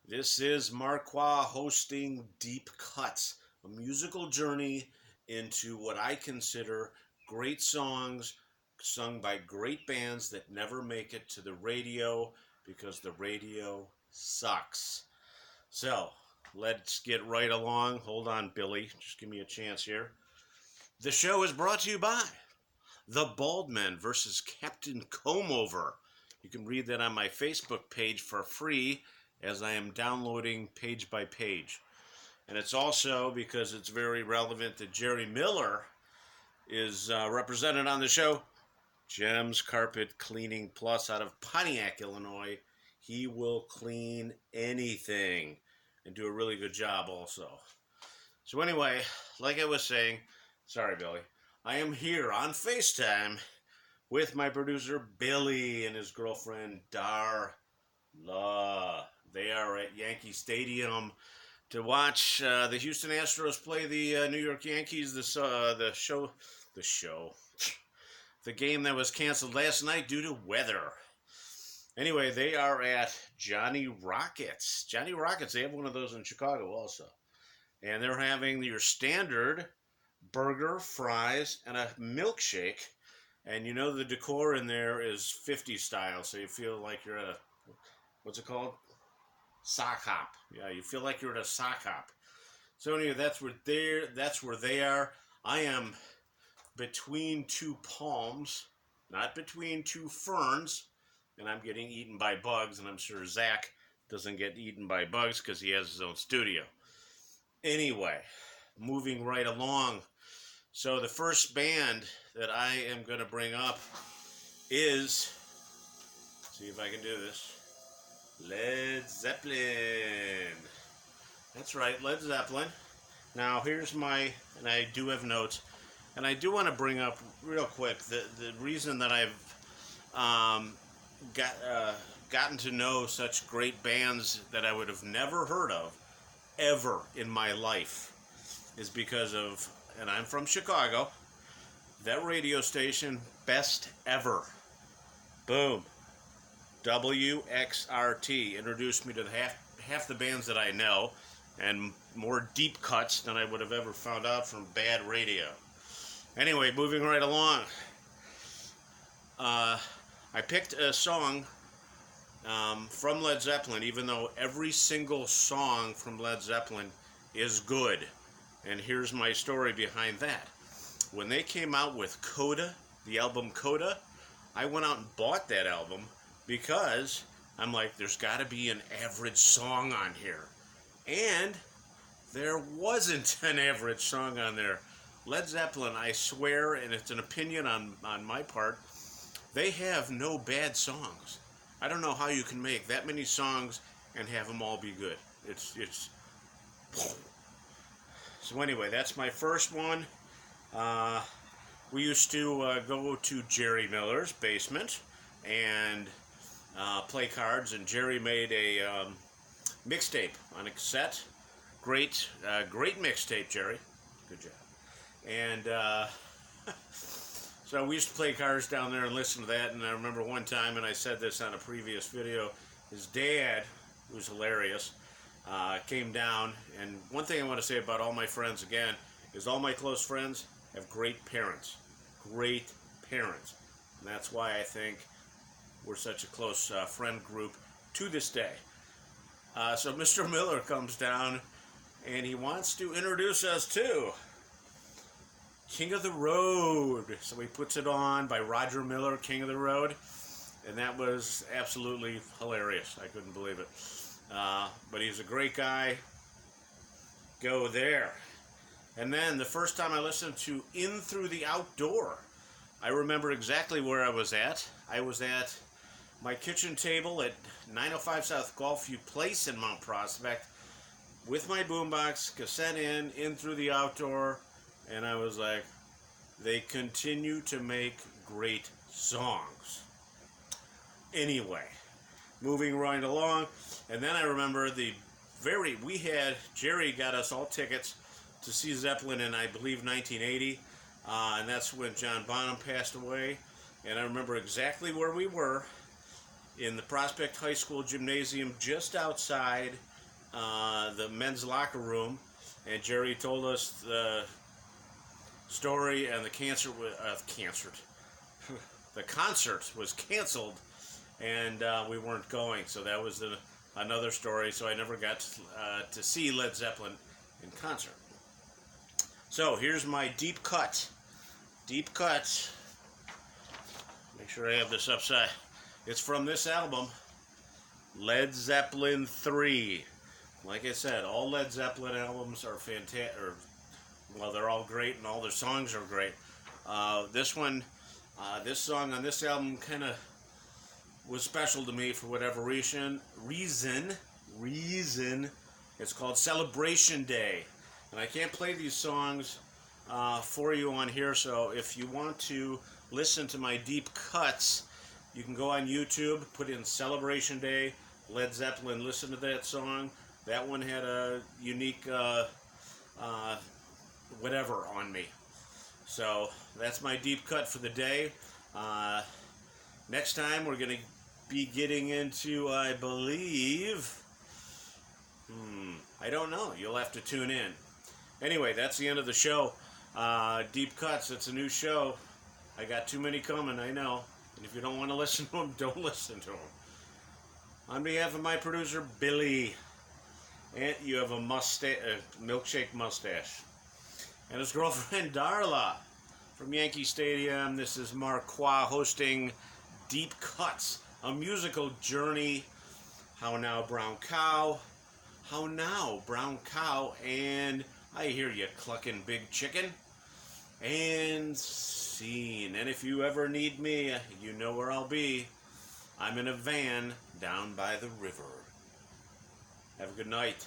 This is Marqua hosting Deep Cuts, a musical journey into what I consider great songs sung by great bands that never make it to the radio because the radio sucks. So, let's get right along. Hold on, Billy. Just give me a chance here. The show is brought to you by The Baldmen versus Captain Comeover. You can read that on my Facebook page for free as I am downloading page by page. And it's also because it's very relevant that Gerry Miller is represented on the show. Gems Carpet Cleaning Plus out of Pontiac, Illinois. He will clean anything and do a really good job also. So anyway, like I was saying, sorry Billy, I am here on FaceTime with my producer Billy and his girlfriend Darla. They are at Yankee Stadium to watch the Houston Astros play the New York Yankees. The game that was canceled last night due to weather. Anyway, they are at Johnny Rockets. Johnny Rockets, they have one of those in Chicago also. And they're having your standard burger, fries, and a milkshake. And you know the decor in there is 50 style, so you feel like you're at a, what's it called? Sock hop. Yeah, you feel like you're at a sock hop. So anyway, that's where they are. I am between two palms, not between two ferns, and I'm getting eaten by bugs, and I'm sure Zach doesn't get eaten by bugs because he has his own studio. Anyway, moving right along. So the first band that I am going to bring up is, see if I can do this, Led Zeppelin. That's right, Led Zeppelin. Now here's and I do have notes, and I do want to bring up real quick the reason that I've gotten to know such great bands that I would have never heard of ever in my life is because of, and I'm from Chicago, that radio station, Best Ever. Boom. wxrt introduced me to half the bands that I know and more deep cuts than I would have ever found out from bad radio. Anyway, moving right along. I picked a song from Led Zeppelin, even though every single song from Led Zeppelin is good. And here's my story behind that. When they came out with Coda, the album Coda, I went out and bought that album because I'm like, there's got to be an average song on here. And there wasn't an average song on there. Led Zeppelin, I swear, and it's an opinion on my part, they have no bad songs. I don't know how you can make that many songs and have them all be good. It's So anyway, that's my first one. We used to go to Gerry Miller's basement and play cards, and Gerry made a mixtape on a cassette. Great mixtape, Gerry. Good job. And so we used to play cards down there and listen to that. And I remember one time, and I said this on a previous video, his dad, who's hilarious, came down. And one thing I want to say about all my friends again is all my close friends have great parents. Great parents. And that's why I think we're such a close friend group to this day. So Mr. Miller comes down and he wants to introduce us to King of the Road. So he puts it on by Roger Miller, King of the Road. And that was absolutely hilarious. I couldn't believe it. But he's a great guy. Go there. And then the first time I listened to In Through the Outdoor, I remember exactly where I was at. I was at my kitchen table at 905 South Gulfview Place in Mount Prospect with my boombox, cassette in Through the Outdoor, and I was like, they continue to make great songs. Anyway, moving right along, and then I remember Gerry got us all tickets to see Zeppelin in, I believe, 1980, and that's when John Bonham passed away, and I remember exactly where we were, in the Prospect High School gymnasium just outside the men's locker room, and Gerry told us the story, and the the concert was canceled, and we weren't going. So that was another story. So I never got to see Led Zeppelin in concert. So here's my deep cut. Deep cut. Make sure I have this upside. It's from this album, Led Zeppelin 3. Like I said, all Led Zeppelin albums are fantastic. Well, they're all great, and all their songs are great. This one, this song on this album kind of was special to me for whatever reason. It's called Celebration Day. And I can't play these songs for you on here, so if you want to listen to my deep cuts, you can go on YouTube, put in Celebration Day, Led Zeppelin, listen to that song. That one had a unique whatever on me. So that's my deep cut for the day. Next time we're going to be getting into, I believe, I don't know. You'll have to tune in. Anyway, that's the end of the show. Deep Cuts, it's a new show. I got too many coming, I know. And if you don't want to listen to them, don't listen to them. On behalf of my producer, Billy, and you have a milkshake mustache. And his girlfriend, Darla, from Yankee Stadium. This is Marqua hosting Deep Cuts, a musical journey. How now, brown cow? How now, brown cow? And I hear you clucking, big chicken. And scene. And if you ever need me, you know where I'll be. I'm in a van down by the river. Have a good night.